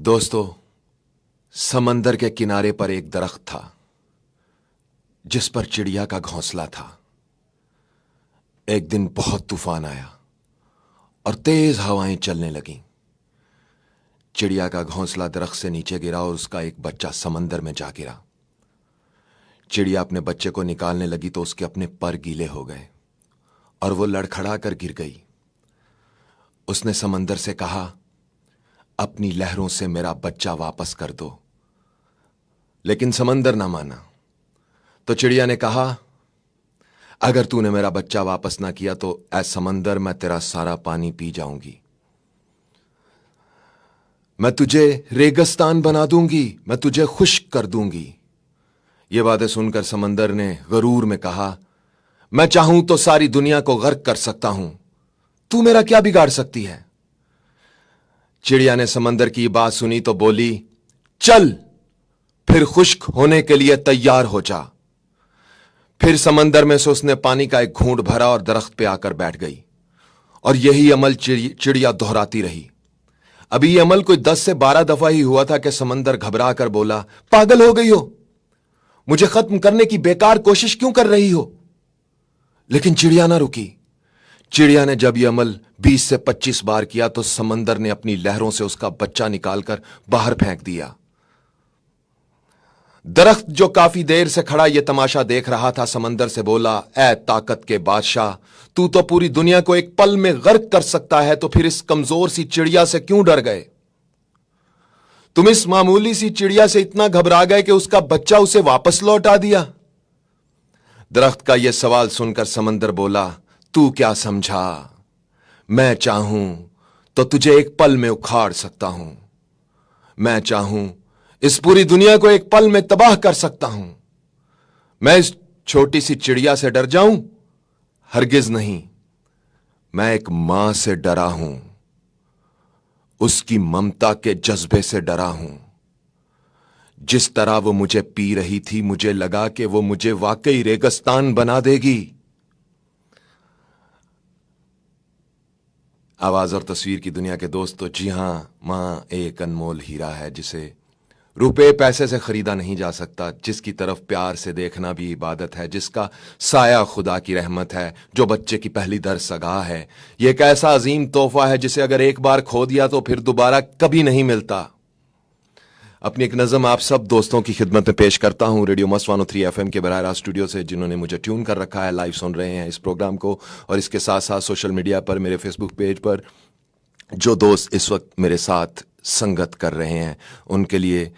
दोस्तों, समंदर के किनारे पर एक दरख्त था जिस पर चिड़िया का घोंसला था। एक दिन बहुत तूफान आया और तेज हवाएं चलने लगीं। चिड़िया का घोंसला दरख्त से नीचे गिरा और उसका एक बच्चा समंदर में जा गिरा। चिड़िया अपने बच्चे को निकालने लगी तो उसके अपने पर गीले हो गए और वो लड़खड़ा कर गिर गई। उसने समंदर से कहा, अपनी लहरों से मेरा बच्चा वापस कर दो, लेकिन समंदर ना माना। तो चिड़िया ने कहा, अगर तूने मेरा बच्चा वापस ना किया तो ऐ समंदर, मैं तेरा सारा पानी पी जाऊंगी, मैं तुझे रेगिस्तान बना दूंगी, मैं तुझे खुश्क कर दूंगी। ये बातें सुनकर समंदर ने गरूर में कहा, मैं चाहूं तो सारी दुनिया को गर्क कर सकता हूं, तू मेरा क्या बिगाड़ सकती है। चिड़िया ने समंदर की बात सुनी तो बोली, चल फिर खुश्क होने के लिए तैयार हो जा। फिर समंदर में से उसने पानी का एक घूंट भरा और दरख्त पे आकर बैठ गई और यही अमल चिड़िया दोहराती रही। अभी यह अमल कोई 10 से 12 दफा ही हुआ था कि समंदर घबरा कर बोला, पागल हो गई हो, मुझे खत्म करने की बेकार कोशिश क्यों कर रही हो। लेकिन चिड़िया ना रुकी। चिड़िया ने जब यह अमल 20 से 25 बार किया तो समंदर ने अपनी लहरों से उसका बच्चा निकालकर बाहर फेंक दिया। दरख्त जो काफी देर से खड़ा यह तमाशा देख रहा था, समंदर से बोला, ऐ ताकत के बादशाह, तू तो पूरी दुनिया को एक पल में गर्क कर सकता है, तो फिर इस कमजोर सी चिड़िया से क्यों डर गए। तुम इस मामूली सी चिड़िया से इतना घबरा गए कि उसका बच्चा उसे वापस लौटा दिया। दरख्त का यह सवाल सुनकर समंदर बोला, तू क्या समझा, मैं चाहूं तो तुझे एक पल में उखाड़ सकता हूं, मैं चाहूं इस पूरी दुनिया को एक पल में तबाह कर सकता हूं। मैं इस छोटी सी चिड़िया से डर जाऊं? हरगिज नहीं। मैं एक मां से डरा हूं, उसकी ममता के जज्बे से डरा हूं। जिस तरह वो मुझे पी रही थी, मुझे लगा कि वो मुझे वाकई रेगिस्तान बना देगी। आवाज और तस्वीर की दुनिया के दोस्तों, जी हां, मां एक अनमोल हीरा है जिसे रुपए पैसे से खरीदा नहीं जा सकता, जिसकी तरफ प्यार से देखना भी इबादत है, जिसका साया खुदा की रहमत है, जो बच्चे की पहली दरसगाह है। यह एक ऐसा अजीम तोहफा है जिसे अगर एक बार खो दिया तो फिर दोबारा कभी नहीं मिलता। अपनी एक नज़म आप सब दोस्तों की खिदमत में पेश करता हूं रेडियो मस्त 103 FM के बराह रास्त स्टूडियो से, जिन्होंने मुझे ट्यून कर रखा है, लाइव सुन रहे हैं इस प्रोग्राम को, और इसके साथ साथ सोशल मीडिया पर, मेरे फेसबुक पेज पर जो दोस्त इस वक्त मेरे साथ संगत कर रहे हैं, उनके लिए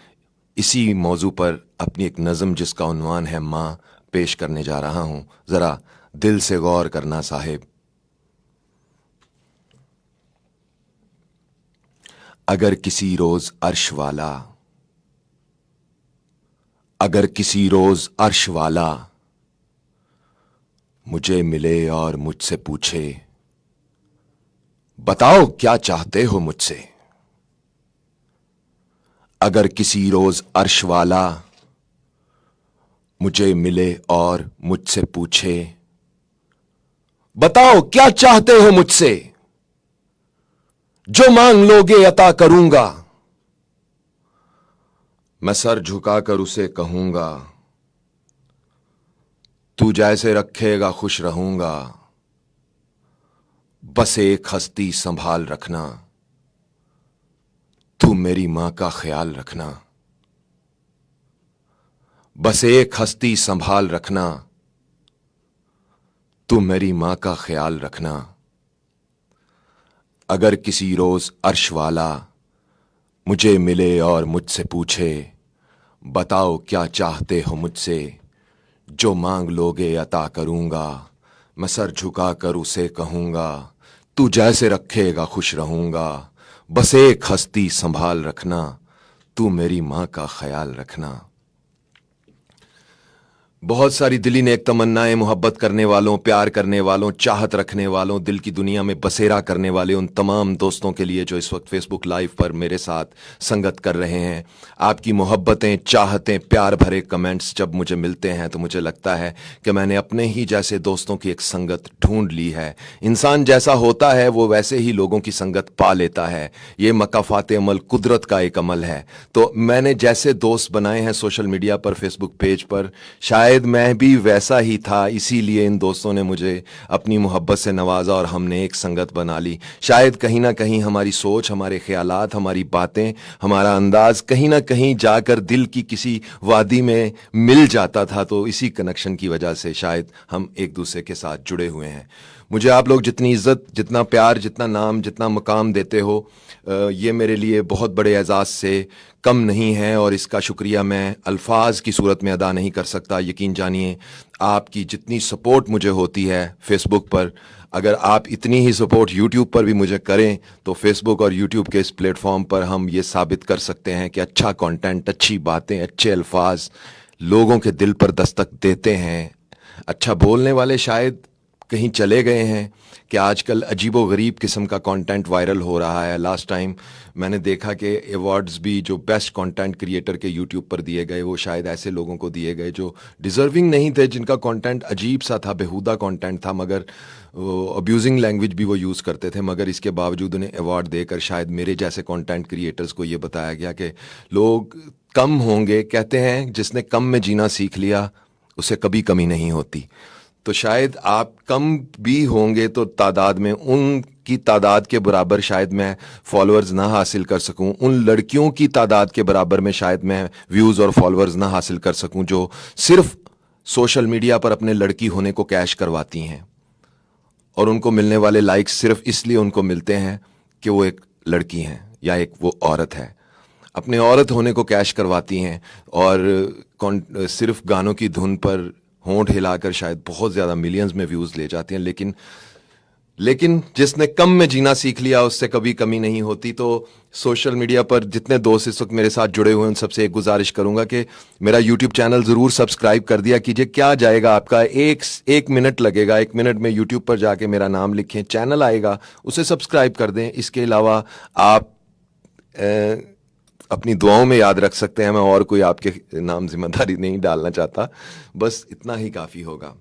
इसी मौजू पर अपनी एक नज़म जिसका उन्वान है मां, पेश करने जा रहा हूं। जरा दिल से गौर करना साहिब। अगर किसी रोज अर्श वाला, अगर किसी रोज अर्श वाला मुझे मिले और मुझसे पूछे, बताओ क्या चाहते हो मुझसे। अगर किसी रोज अर्श वाला मुझे मिले और मुझसे पूछे, बताओ क्या चाहते हो मुझसे, जो मांग लोगे अता करूंगा। मैं सर झुकाकर उसे कहूंगा, तू जैसे रखेगा खुश रहूंगा। बस एक हस्ती संभाल रखना, तू मेरी मां का ख्याल रखना। बस एक हस्ती संभाल रखना, तू मेरी मां का ख्याल रखना। अगर किसी रोज अर्श वाला मुझे मिले और मुझसे पूछे, बताओ क्या चाहते हो मुझसे, जो मांग लोगे अता करूंगा। मैं सर झुकाकर उसे कहूंगा, तू जैसे रखेगा खुश रहूंगा। बस एक हस्ती संभाल रखना, तू मेरी मां का ख्याल रखना। बहुत सारी दिली नेक तमन्नाएं मोहब्बत करने वालों, प्यार करने वालों, चाहत रखने वालों, दिल की दुनिया में बसेरा करने वाले उन तमाम दोस्तों के लिए जो इस वक्त फेसबुक लाइव पर मेरे साथ संगत कर रहे हैं। आपकी मोहब्बतें, चाहतें, प्यार भरे कमेंट्स जब मुझे मिलते हैं तो मुझे लगता है कि मैंने अपने ही जैसे दोस्तों की एक संगत ढूंढ ली है। इंसान जैसा होता है वो वैसे ही लोगों की संगत पा लेता है। ये मकाफात अमल, कुदरत का एक अमल है। तो मैंने जैसे दोस्त बनाए हैं सोशल मीडिया पर, फेसबुक पेज पर, शायद मैं भी वैसा ही था, इसीलिए इन दोस्तों ने मुझे अपनी मोहब्बत से नवाजा और हमने एक संगत बना ली। शायद कहीं ना कहीं हमारी सोच, हमारे ख्यालात, हमारी बातें, हमारा अंदाज कहीं ना कहीं जाकर दिल की किसी वादी में मिल जाता था, तो इसी कनेक्शन की वजह से शायद हम एक दूसरे के साथ जुड़े हुए हैं। मुझे आप लोग जितनी इज्जत, जितना प्यार, जितना नाम, जितना मकाम देते हो, ये मेरे लिए बहुत बड़े एजाज़ से कम नहीं है और इसका शुक्रिया मैं अल्फाज की सूरत में अदा नहीं कर सकता। यकीन जानिए, आपकी जितनी सपोर्ट मुझे होती है फेसबुक पर, अगर आप इतनी ही सपोर्ट यूट्यूब पर भी मुझे करें तो फेसबुक और यूट्यूब के इस प्लेटफॉर्म पर हम ये साबित कर सकते हैं कि अच्छा कंटेंट, अच्छी बातें, अच्छे अल्फाज लोगों के दिल पर दस्तक देते हैं। अच्छा बोलने वाले शायद कहीं चले गए हैं कि आजकल अजीबो गरीब किस्म का कंटेंट वायरल हो रहा है। लास्ट टाइम मैंने देखा कि अवार्ड्स भी जो बेस्ट कंटेंट क्रिएटर के यूट्यूब पर दिए गए वो शायद ऐसे लोगों को दिए गए जो डिज़र्विंग नहीं थे, जिनका कंटेंट अजीब सा था, बेहुदा कंटेंट था, मगर अब्यूजिंग लैंग्वेज भी वो यूज़ करते थे, मगर इसके बावजूद उन्हें अवार्ड देकर शायद मेरे जैसे कंटेंट क्रिएटर्स को ये बताया गया कि लोग कम होंगे। कहते हैं जिसने कम में जीना सीख लिया उसे कभी कमी नहीं होती। तो शायद आप कम भी होंगे तो तादाद में, उनकी तादाद के बराबर शायद मैं फॉलोअर्स ना हासिल कर सकूं, उन लड़कियों की तादाद के बराबर में शायद मैं व्यूज़ और फॉलोअर्स ना हासिल कर सकूं जो सिर्फ सोशल मीडिया पर अपने लड़की होने को कैश करवाती हैं और उनको मिलने वाले लाइक्स सिर्फ इसलिए उनको मिलते हैं कि वो एक लड़की हैं या एक वो औरत है। अपने औरत होने को कैश करवाती हैं और सिर्फ गानों की धुन पर होंठ हिलाकर शायद बहुत ज़्यादा मिलियंस में व्यूज़ ले जाती हैं। लेकिन जिसने कम में जीना सीख लिया उससे कभी कमी नहीं होती। तो सोशल मीडिया पर जितने दोस्त इस वक्त मेरे साथ जुड़े हुए हैं उन सबसे एक गुजारिश करूंगा कि मेरा यूट्यूब चैनल ज़रूर सब्सक्राइब कर दिया कीजिए। क्या जाएगा आपका, एक मिनट लगेगा। 1 मिनट में यूट्यूब पर जाके मेरा नाम लिखें, चैनल आएगा, उसे सब्सक्राइब कर दें। इसके अलावा आप अपनी दुआओं में याद रख सकते हैं। मैं और कोई आपके नाम जिम्मेदारी नहीं डालना चाहता, बस इतना ही काफ़ी होगा।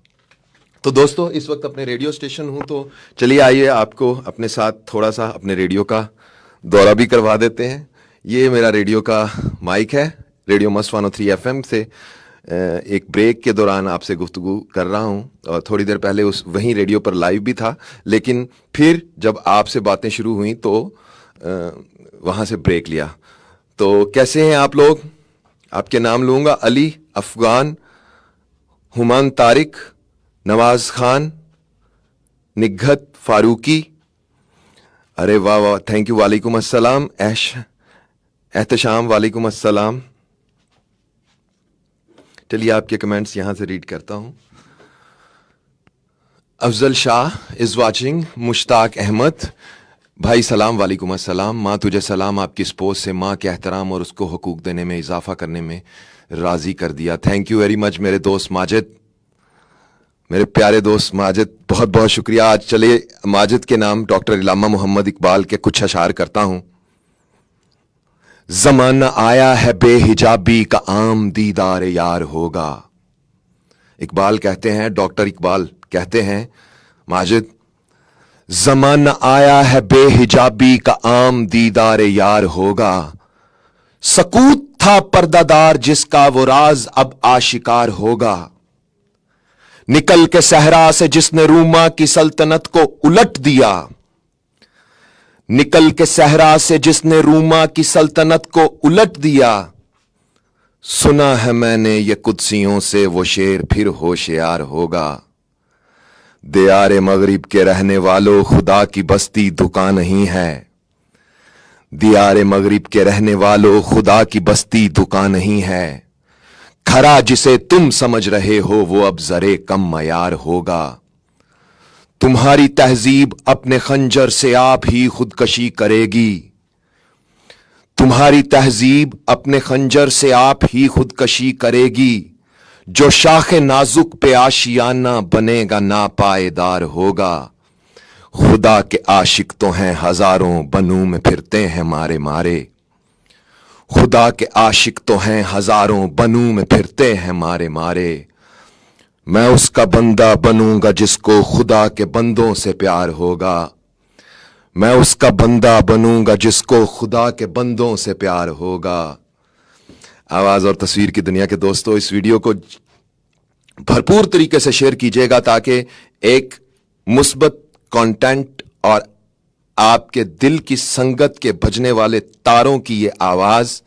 तो दोस्तों, इस वक्त अपने रेडियो स्टेशन हूं, तो चलिए आइए आपको अपने साथ थोड़ा सा अपने रेडियो का दौरा भी करवा देते हैं। ये मेरा रेडियो का माइक है, रेडियो मस्त 103 FM से एक ब्रेक के दौरान आपसे गुफ्तगू कर रहा हूं और थोड़ी देर पहले वहीं रेडियो पर लाइव भी था, लेकिन फिर जब आपसे बातें शुरू हुई तो वहाँ से ब्रेक लिया। तो कैसे हैं आप लोग? आपके नाम लूँगा, अली, अफगान, हुमान तारिक, नवाज खान, निघत फारूकी। अरे वाह वाह, थैंक यू, वालेकुम अस्सलाम। एहतशाम, वालेकुम अस्सलाम। चलिए आपके कमेंट्स यहाँ से रीड करता हूँ। अफजल शाह इज़ वाचिंग, मुश्ताक अहमद भाई सलाम, वालेकुम अस्सलाम। माँ तुझे सलाम, आपकी स्पोज से माँ के एहतराम और उसको हुकूक देने में इजाफा करने में राज़ी कर दिया। थैंक यू वेरी मच मेरे दोस्त माजिद, मेरे प्यारे दोस्त माजिद, बहुत बहुत शुक्रिया। आज चले माजिद के नाम डॉक्टर इलामा मोहम्मद इकबाल के कुछ अशार करता हूँ। ज़माना आया है बेहिजाबी का, आम दीदार यार होगा। इकबाल कहते हैं, डॉक्टर इकबाल कहते हैं, माजिद, ज़माना आया है बेहिजाबी का, आम दीदार यार होगा। सकूत था पर्दादार जिसका, वो राज अब आशिकार होगा। निकल के सहरा से जिसने रूमा की सल्तनत को उलट दिया, निकल के सहरा से जिसने रूमा की सल्तनत को उलट दिया। सुना है मैंने ये कुदसियों से, वो शेर फिर होशियार होगा। दियारे मगरिब के रहने वालों, खुदा की बस्ती दुकान नहीं है। दियारे मगरिब के रहने वालों, खुदा की बस्ती दुकान नहीं है। खरा जिसे तुम समझ रहे हो वो अब जरे कम मयार होगा। तुम्हारी तहजीब अपने खंजर से आप ही खुदकशी करेगी। तुम्हारी तहजीब अपने खंजर से आप ही खुदकशी करेगी। जो शाख नाजुक पे आशियाना बनेगा नापायदार होगा। खुदा के आशिक तो हैं हजारों, बनू में फिरते हैं मारे मारे। खुदा के आशिक तो हैं हजारों, बनू में फिरते हैं मारे मारे। मैं उसका बंदा बनूंगा जिसको खुदा के बंदों से प्यार होगा। मैं उसका बंदा बनूंगा जिसको खुदा के बंदों से प्यार होगा। आवाज और तस्वीर की दुनिया के दोस्तों, इस वीडियो को भरपूर तरीके से शेयर कीजिएगा ताकि एक मुस्बत कंटेंट और आपके दिल की संगत के बजने वाले तारों की ये आवाज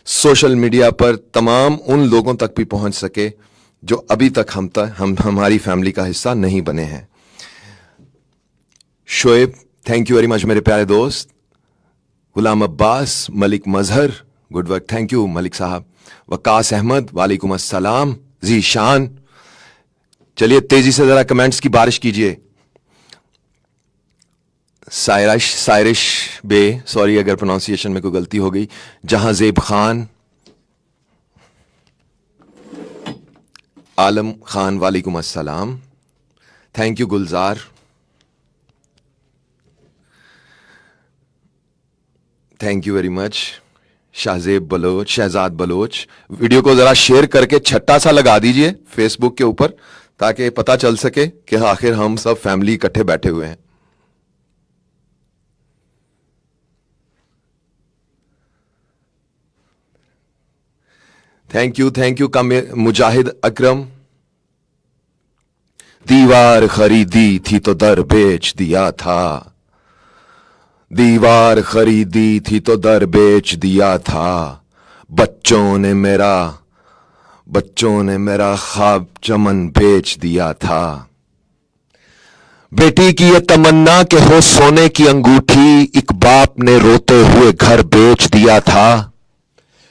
सोशल मीडिया पर तमाम उन लोगों तक भी पहुंच सके जो अभी तक हमारी फैमिली का हिस्सा नहीं बने हैं। Shoaib, thank you very much मेरे प्यारे दोस्त। Ghulam Abbas, Malik Mazhar, good work, thank you Malik साहब। वकास अहमद, वालेकुम अस्सलाम। जीशान, चलिए तेजी से जरा कमेंट्स की बारिश कीजिए। सायरिश बे, सॉरी अगर प्रोनाउंसिएशन में कोई गलती हो गई। जहां जेब खान, आलम खान, वालेकुम अस्सलाम, thank you Gulzar, thank you very much. Shahzad Baloch, video को जरा शेयर करके छट्टा सा लगा दीजिए फेसबुक के ऊपर ताकि पता चल सके कि आखिर हम सब फैमिली इकट्ठे बैठे हुए हैं। थैंक यू मुजाहिद अकरम। दीवार खरीदी थी तो दर बेच दिया था। दीवार खरीदी थी तो दर बेच दिया था। बच्चों ने मेरा ख्वाब चमन बेच दिया था। बेटी की ये तमन्ना के हो सोने की अंगूठी, एक बाप ने रोते हुए घर बेच दिया था।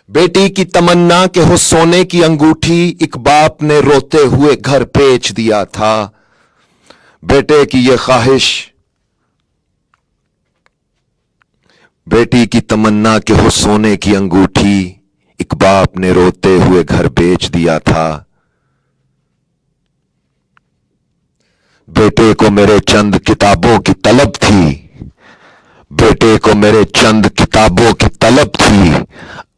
बेटी की तमन्ना के हो सोने की अंगूठी, एक बाप ने रोते हुए घर बेच दिया था। बेटे की ये ख्वाहिश, बेटी की तमन्ना के हो सोने की अंगूठी, एक बाप ने रोते हुए घर बेच दिया था। बेटे को मेरे चंद किताबों की तलब थी। बेटे को मेरे चंद किताबों की तलब थी।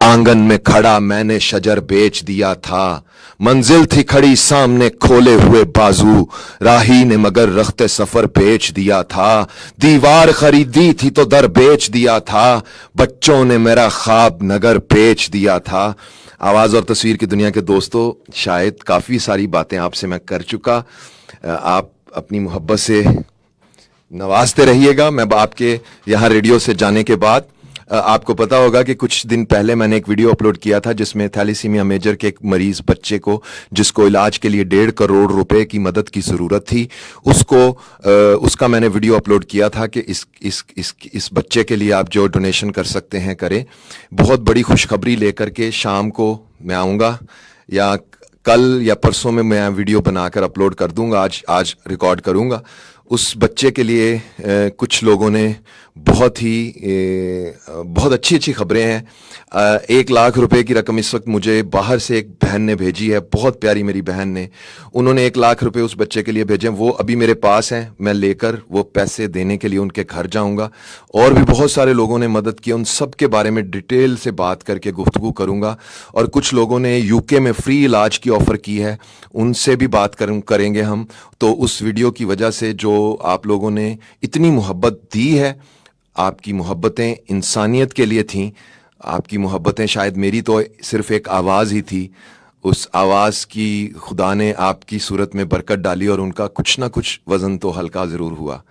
आंगन में खड़ा मैंने शजर बेच दिया था। मंजिल थी खड़ी सामने खोले हुए बाजू, राही ने मगर रखते सफर बेच दिया था। दीवार खरीदी थी तो दर बेच दिया था। बच्चों ने मेरा ख्वाब नगर बेच दिया था। आवाज और तस्वीर की दुनिया के दोस्तों, शायद काफी सारी बातें आपसे मैं कर चुका। आप अपनी मोहब्बत से नवाजते रहिएगा। मैं आपके यहाँ रेडियो से जाने के बाद आपको पता होगा कि कुछ दिन पहले मैंने एक वीडियो अपलोड किया था जिसमें थैलीसीमिया मेजर के एक मरीज बच्चे को, जिसको इलाज के लिए 1.5 करोड़ रुपए की मदद की ज़रूरत थी, उसका मैंने वीडियो अपलोड किया था कि इस बच्चे के लिए आप जो डोनेशन कर सकते हैं करें। बहुत बड़ी खुशखबरी लेकर के शाम को मैं आऊँगा, या कल या परसों में मैं वीडियो बनाकर अपलोड कर दूंगा। आज रिकॉर्ड करूंगा। उस बच्चे के लिए कुछ लोगों ने बहुत अच्छी खबरें हैं। 1 लाख रुपए की रकम इस वक्त मुझे बाहर से एक बहन ने भेजी है, बहुत प्यारी मेरी बहन ने। उन्होंने 1 लाख रुपए उस बच्चे के लिए भेजे, वो अभी मेरे पास हैं। मैं लेकर वो पैसे देने के लिए उनके घर जाऊंगा। और भी बहुत सारे लोगों ने मदद की, उन सब के बारे में डिटेल से बात करके गुफ्तगू करूंगा। और कुछ लोगों ने यूके में फ्री इलाज की ऑफर की है, उनसे भी बात करेंगे हम। तो उस वीडियो की वजह से जो आप लोगों ने इतनी मोहब्बत दी है, आपकी मोहब्बतें इंसानियत के लिए थीं। आपकी मोहब्बतें, शायद मेरी तो सिर्फ एक आवाज़ ही थी, उस आवाज़ की खुदा ने आपकी सूरत में बरकत डाली और उनका कुछ ना कुछ वज़न तो हल्का ज़रूर हुआ।